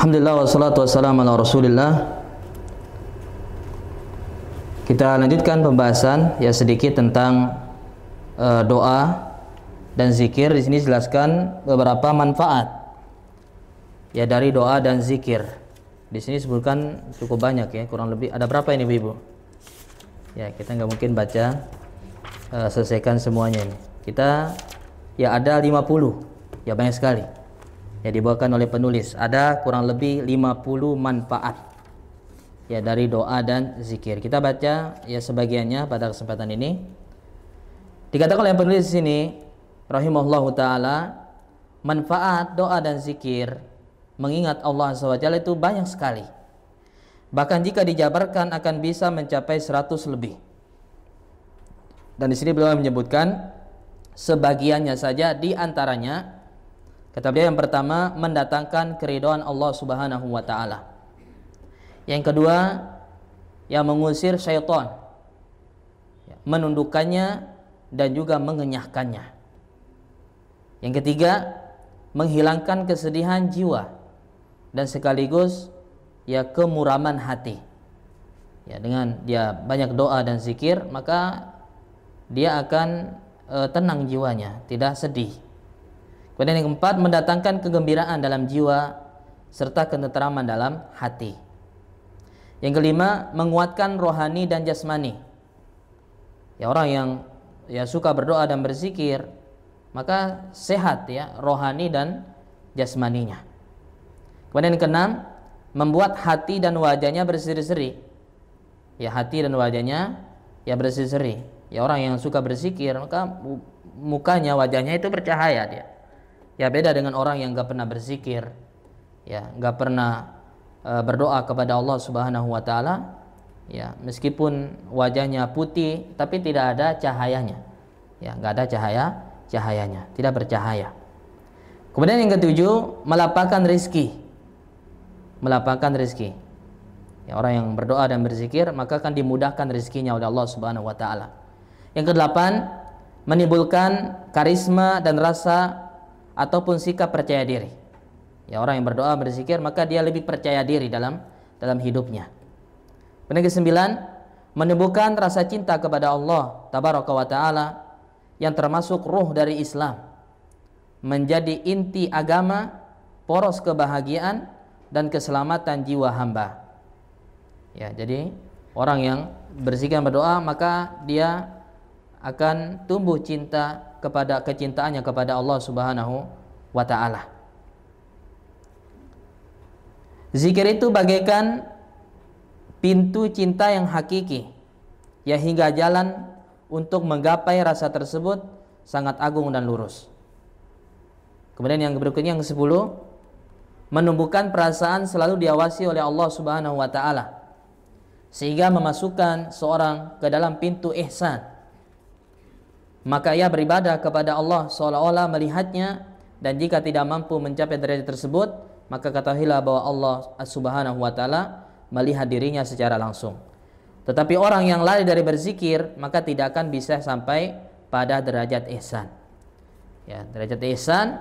Alhamdulillah wassalatu wassalamu ala Rasulillah. Kita lanjutkan pembahasan ya sedikit tentang doa dan zikir. Di sini jelaskan beberapa manfaat ya dari doa dan zikir. Di sini sebutkan cukup banyak ya, kurang lebih ada berapa ini Ibu? Ya, kita nggak mungkin baca selesaikan semuanya ini. Kita ya ada 50. Ya banyak sekali. Ya dibawakan oleh penulis, ada kurang lebih 50 manfaat ya dari doa dan zikir. Kita baca ya sebagiannya pada kesempatan ini. Dikatakan oleh penulis di sini rahimahullahu taala, manfaat doa dan zikir mengingat Allah SWT itu banyak sekali. Bahkan jika dijabarkan akan bisa mencapai 100 lebih. Dan di sini beliau menyebutkan sebagiannya saja, di antaranya kata beliau yang pertama mendatangkan keridhaan Allah Subhanahu wa taala. Yang kedua yang mengusir syaitan, menundukkannya dan juga mengenyahkannya. Yang ketiga menghilangkan kesedihan jiwa dan sekaligus ya kemuraman hati. Ya, dengan dia banyak doa dan zikir maka dia akan tenang jiwanya, tidak sedih. Kemudian yang keempat mendatangkan kegembiraan dalam jiwa serta ketenteraman dalam hati. Yang kelima menguatkan rohani dan jasmani. Ya, orang yang ya suka berdoa dan berzikir maka sehat ya rohani dan jasmaninya. Kemudian yang keenam membuat hati dan wajahnya berseri-seri. Ya, hati dan wajahnya ya berseri-seri. Ya, orang yang suka berzikir maka mukanya, wajahnya itu bercahaya dia. Ya, beda dengan orang yang gak pernah berzikir, ya gak pernah berdoa kepada Allah Subhanahu wa taala. Ya, meskipun wajahnya putih tapi tidak ada cahayanya. Ya, gak ada cahayanya, tidak bercahaya. Kemudian yang ketujuh melapangkan rizki. Melapangkan rizki. Ya, orang yang berdoa dan berzikir maka akan dimudahkan rizkinya oleh Allah Subhanahu wa taala. Yang kedelapan menimbulkan karisma dan rasa ataupun sikap percaya diri. Ya, orang yang berdoa berzikir maka dia lebih percaya diri dalam hidupnya. Kemudian kesembilan menumbuhkan rasa cinta kepada Allah Tabaraka wa taala yang termasuk ruh dari Islam, menjadi inti agama, poros kebahagiaan dan keselamatan jiwa hamba. Ya, jadi orang yang berzikir dan berdoa maka dia akan tumbuh cinta kecintaannya kepada Allah Subhanahu wa taala. Zikir itu bagaikan pintu cinta yang hakiki, ya hingga jalan untuk menggapai rasa tersebut sangat agung dan lurus. Kemudian yang berikutnya yang ke-10, menumbuhkan perasaan selalu diawasi oleh Allah Subhanahu wa taala sehingga memasukkan seorang ke dalam pintu ihsan. Maka ia beribadah kepada Allah seolah-olah melihatnya, dan jika tidak mampu mencapai derajat tersebut maka ketahuilah bahwa Allah Subhanahu wa taala melihat dirinya secara langsung. Tetapi orang yang lari dari berzikir maka tidak akan bisa sampai pada derajat ihsan. Ya, derajat ihsan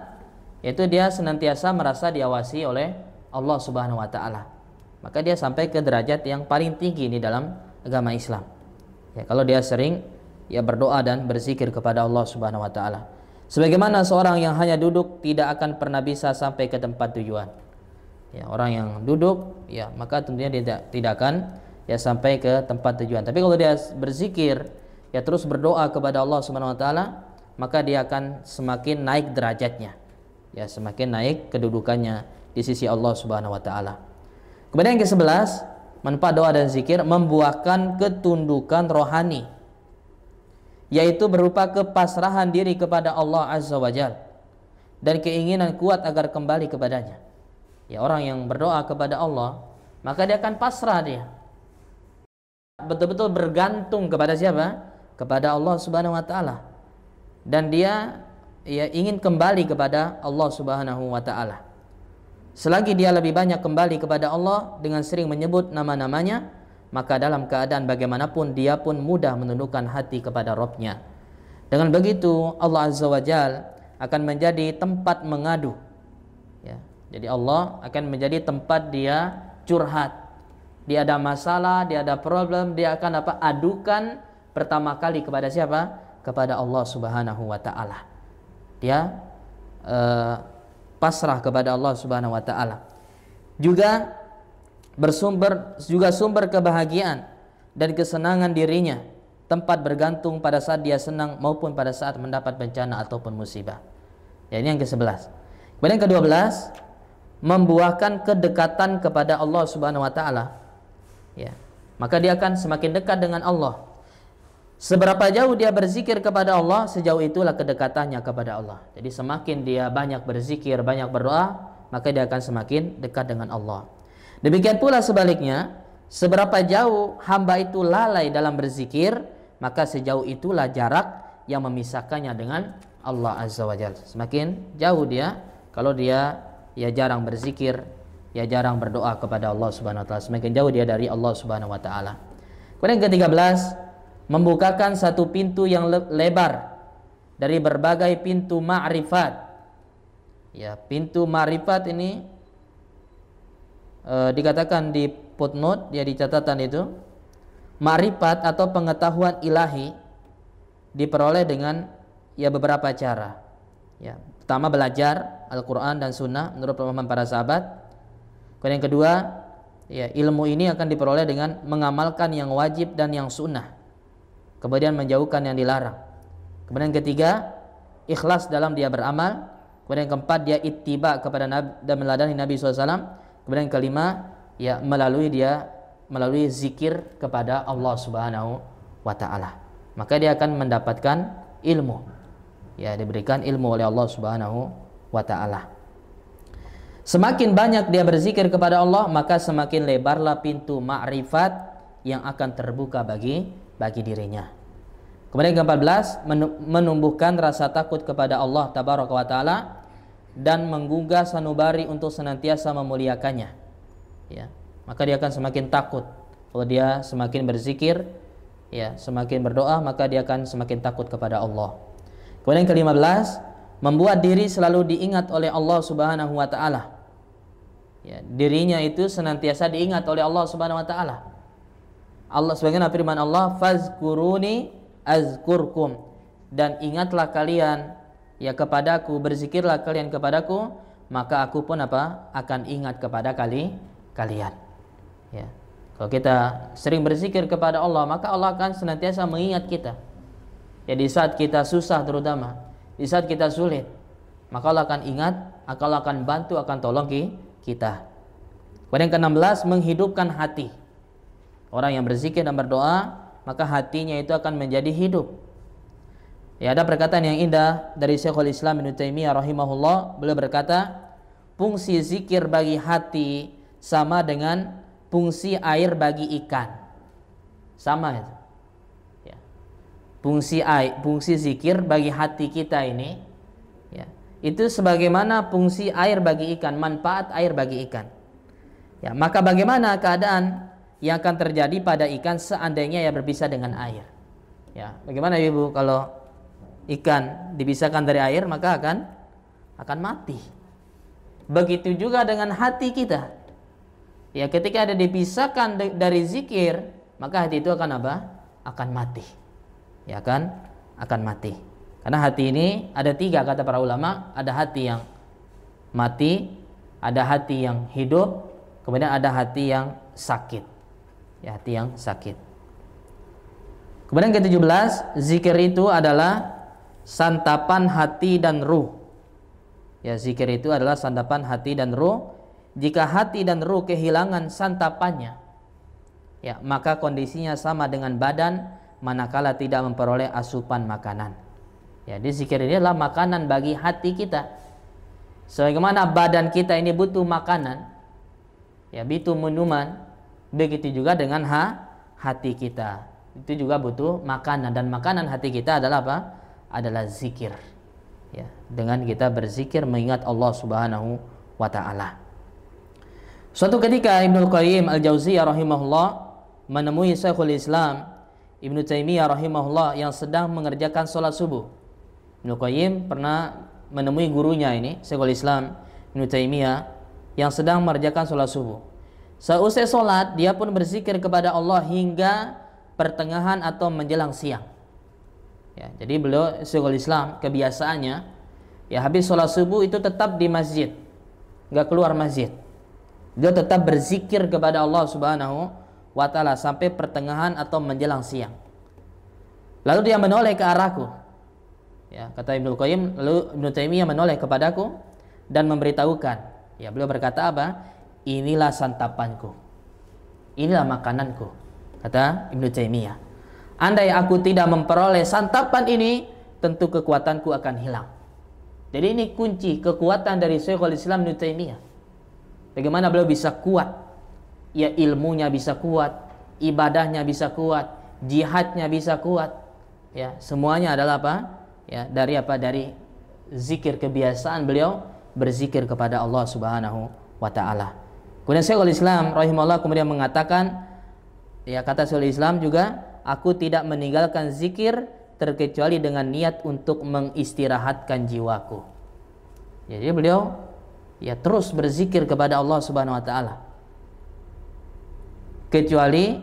yaitu dia senantiasa merasa diawasi oleh Allah Subhanahu wa taala. Maka dia sampai ke derajat yang paling tinggi ini dalam agama Islam. Ya, kalau dia sering ya berdoa dan berzikir kepada Allah Subhanahu wa taala. Sebagaimana seorang yang hanya duduk tidak akan pernah bisa sampai ke tempat tujuan. Ya, orang yang duduk ya maka tentunya dia tidak akan ya sampai ke tempat tujuan. Tapi kalau dia berzikir ya terus berdoa kepada Allah Subhanahu wa taala, maka dia akan semakin naik derajatnya. Ya, semakin naik kedudukannya di sisi Allah Subhanahu wa taala. Kemudian yang ke-11, manfaat doa dan zikir membuahkan ketundukan rohani, yaitu berupa kepasrahan diri kepada Allah Azza wa Jalla dan keinginan kuat agar kembali kepadanya. Ya, orang yang berdoa kepada Allah maka dia akan pasrah, dia betul-betul bergantung kepada siapa? Kepada Allah Subhanahu wa taala. Dan dia ya ingin kembali kepada Allah Subhanahu wa taala. Selagi dia lebih banyak kembali kepada Allah dengan sering menyebut nama-namanya, maka dalam keadaan bagaimanapun dia pun mudah menundukkan hati kepada Rabb-Nya. Dengan begitu Allah Azza wa Jalla akan menjadi tempat mengadu ya, Jadi Allah akan menjadi tempat dia curhat. Dia ada masalah, dia ada problem, dia akan adukan pertama kali kepada siapa? Kepada Allah Subhanahu wa taala. Dia pasrah kepada Allah Subhanahu wa taala. Juga sumber kebahagiaan dan kesenangan dirinya, tempat bergantung pada saat dia senang maupun pada saat mendapat bencana ataupun musibah. Ya, ini yang ke-11. Kemudian yang ke-12, membuahkan kedekatan kepada Allah Subhanahu wa taala. Ya. Maka dia akan semakin dekat dengan Allah. Seberapa jauh dia berzikir kepada Allah, sejauh itulah kedekatannya kepada Allah. Jadi semakin dia banyak berzikir, banyak berdoa, maka dia akan semakin dekat dengan Allah. Demikian pula sebaliknya, seberapa jauh hamba itu lalai dalam berzikir, maka sejauh itulah jarak yang memisahkannya dengan Allah Azza wa Jalla. Semakin jauh dia, kalau dia jarang berzikir, ya jarang berdoa kepada Allah Subhanahu wa taala, semakin jauh dia dari Allah Subhanahu wa taala. Kemudian yang ke-13, membukakan satu pintu yang lebar dari berbagai pintu ma'rifat. Ya, pintu ma'rifat ini dikatakan di footnote, ya di catatan itu, ma'rifat atau pengetahuan ilahi diperoleh dengan beberapa cara. Ya, pertama belajar Al-Quran dan Sunnah menurut pemahaman para sahabat. Kemudian yang kedua, ilmu ini akan diperoleh dengan mengamalkan yang wajib dan yang sunnah, kemudian menjauhkan yang dilarang. Kemudian yang ketiga, ikhlas dalam dia beramal. Kemudian yang keempat, dia ittiba kepada Nabi dan meladani Nabi SAW. Kemudian yang kelima, melalui zikir kepada Allah Subhanahu wa taala. Maka dia akan mendapatkan ilmu. Ya, diberikan ilmu oleh Allah Subhanahu wa taala. Semakin banyak dia berzikir kepada Allah, maka semakin lebarlah pintu ma'rifat yang akan terbuka bagi dirinya. Kemudian yang ke-14, menumbuhkan rasa takut kepada Allah Tabaraka wa taala dan menggugah sanubari untuk senantiasa memuliakannya. Ya, maka dia akan semakin takut. Kalau dia semakin berzikir, ya, semakin berdoa, maka dia akan semakin takut kepada Allah. Kemudian yang ke-15, membuat diri selalu diingat oleh Allah Subhanahu wa taala. Ya, dirinya itu senantiasa diingat oleh Allah Subhanahu wa taala. Allah sebagaimana firman Allah, fazkuruni azkurkum, dan ingatlah kalian kepadaku, berzikirlah kalian kepadaku, maka aku pun akan ingat kepada kalian. Ya. Kalau kita sering berzikir kepada Allah, maka Allah akan senantiasa mengingat kita. Ya, di saat kita susah, terutama di saat kita sulit, maka Allah akan ingat, Allah akan bantu, akan tolong kita. Kemudian yang ke-16, menghidupkan hati. Orang yang berzikir dan berdoa, maka hatinya itu akan menjadi hidup. Ya, ada perkataan yang indah dari Syekhul Islam Ibnu Taimiyah rahimahullah. Beliau berkata, fungsi zikir bagi hati sama dengan fungsi air bagi ikan. Sama itu. Ya. Fungsi zikir bagi hati kita ini, ya, itu sebagaimana fungsi air bagi ikan, manfaat air bagi ikan. Ya, maka bagaimana keadaan yang akan terjadi pada ikan seandainya berpisah dengan air? Ya, bagaimana Ibu kalau ikan dipisahkan dari air, maka akan mati. Begitu juga dengan hati kita. Ya, ketika ada dipisahkan dari zikir, maka hati itu akan akan mati. Ya, akan mati. Karena hati ini ada 3 kata para ulama, ada hati yang mati, ada hati yang hidup, kemudian ada hati yang sakit. Ya, hati yang sakit. Kemudian ke-17, zikir itu adalah santapan hati dan ruh. Ya, zikir itu adalah santapan hati dan ruh. Jika hati dan ruh kehilangan santapannya, ya, maka kondisinya sama dengan badan manakala tidak memperoleh asupan makanan. Ya, di zikir ini adalah makanan bagi hati kita. Sebagaimana badan kita ini butuh makanan, ya, butuh minuman, begitu juga dengan hati kita. Itu juga butuh makanan, dan makanan hati kita adalah apa? Adalah zikir. Ya, dengan kita berzikir mengingat Allah Subhanahu wa taala. Suatu ketika Ibnu Qayyim Al-Jauziyah rahimahullah menemui Syekhul Islam Ibnu Taimiyah rahimahullah yang sedang mengerjakan sholat subuh. Ibnu Qayyim pernah menemui gurunya ini, Syekhul Islam Ibnu Taimiyah yang sedang mengerjakan sholat subuh. Seusai sholat dia pun berzikir kepada Allah hingga pertengahan atau menjelang siang. Ya, jadi beliau Syekhul Islam kebiasaannya ya habis sholat subuh itu tetap di masjid, nggak keluar masjid. Dia tetap berzikir kepada Allah Subhanahu wa Ta'ala sampai pertengahan atau menjelang siang. Lalu dia menoleh ke arahku. Ya, kata Ibnu Qayyim, lalu Ibnu Taimiyah menoleh kepadaku dan memberitahukan. Ya, beliau berkata apa? Inilah santapanku. Inilah makananku. Kata Ibnu Taimiyah. Andai aku tidak memperoleh santapan ini, tentu kekuatanku akan hilang. Jadi ini kunci kekuatan dari Syekhul Islam Ibnu Taimiyah. Bagaimana beliau bisa kuat? Ya, ilmunya bisa kuat, ibadahnya bisa kuat, jihadnya bisa kuat. Ya, semuanya adalah apa? Ya, dari apa? Dari zikir, kebiasaan beliau berzikir kepada Allah Subhanahu wa Ta'ala. Kemudian Syekhul Islam rahimahullah kemudian mengatakan, ya kata Syekhul Islam juga, aku tidak meninggalkan zikir terkecuali dengan niat untuk mengistirahatkan jiwaku. Jadi beliau ya terus berzikir kepada Allah Subhanahu wa Ta'ala, kecuali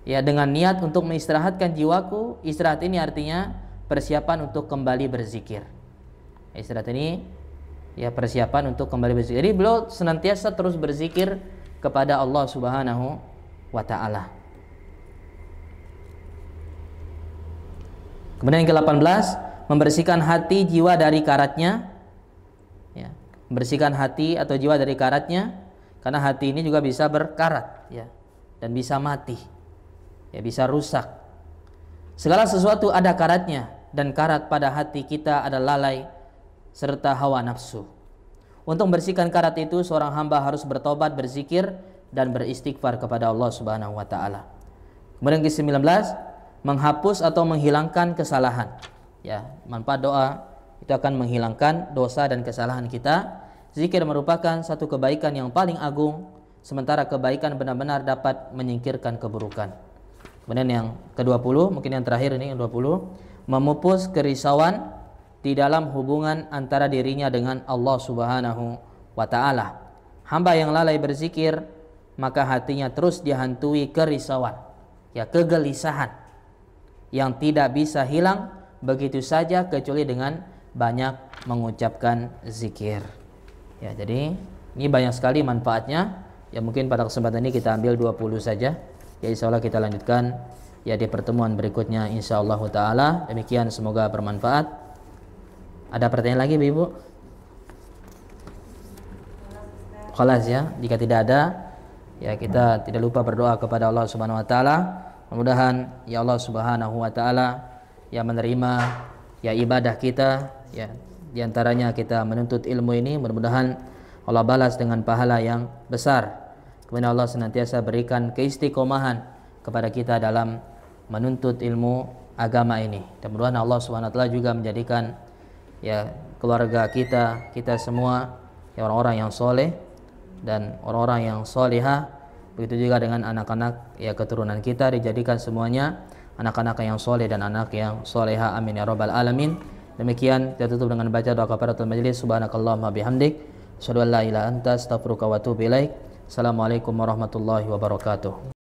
ya dengan niat untuk mengistirahatkan jiwaku. Istirahat ini artinya persiapan untuk kembali berzikir. Istirahat ini ya persiapan untuk kembali berzikir. Jadi beliau senantiasa terus berzikir kepada Allah Subhanahu wa Ta'ala. Kemudian yang ke-18, membersihkan hati jiwa dari karatnya. Ya, membersihkan hati atau jiwa dari karatnya, karena hati ini juga bisa berkarat ya, dan bisa mati. Ya, bisa rusak. Segala sesuatu ada karatnya, dan karat pada hati kita adalah lalai serta hawa nafsu. Untuk membersihkan karat itu, seorang hamba harus bertobat, berzikir, dan beristighfar kepada Allah Subhanahu wa Ta'ala. Kemudian ke-19, menghapus atau menghilangkan kesalahan. Ya, manfaat doa itu akan menghilangkan dosa dan kesalahan kita. Zikir merupakan satu kebaikan yang paling agung, sementara kebaikan benar-benar dapat menyingkirkan keburukan. Kemudian yang ke-20, mungkin yang terakhir ini yang 20, memupus kerisauan di dalam hubungan antara dirinya dengan Allah Subhanahu wa Ta'ala. Hamba yang lalai berzikir, maka hatinya terus dihantui kerisauan, ya, kegelisahan yang tidak bisa hilang begitu saja kecuali dengan banyak mengucapkan zikir. Ya, jadi ini banyak sekali manfaatnya. Ya, mungkin pada kesempatan ini kita ambil 20 saja. Ya, insyaallah kita lanjutkan ya di pertemuan berikutnya insyaallah taala. Demikian, semoga bermanfaat. Ada pertanyaan lagi, Ibu? Khalas ya. Jika tidak ada, ya kita tidak lupa berdoa kepada Allah Subhanahu wa Ta'ala. Mudah-mudahan ya Allah Subhanahu wa Ta'ala ya menerima ya ibadah kita, ya diantaranya kita menuntut ilmu ini, mudah-mudahan Allah balas dengan pahala yang besar. Kemudian Allah senantiasa berikan keistiqomahan kepada kita dalam menuntut ilmu agama ini. Dan mudah-mudahan Allah Subhanahu wa Ta'ala juga menjadikan ya keluarga kita semua ya orang-orang yang soleh dan orang-orang yang solihah. Begitu juga dengan anak-anak ya keturunan kita, dijadikan semuanya anak-anak yang soleh dan anak yang soleha. Amin ya rabbal alamin. Demikian kita tutup dengan baca doa kafaratul majelis. Subhanakallahumma bihamdik, asyhadu an la ilaha illa anta, astaghfiruka wa atubu ilaik. Assalamualaikum warahmatullahi wabarakatuh.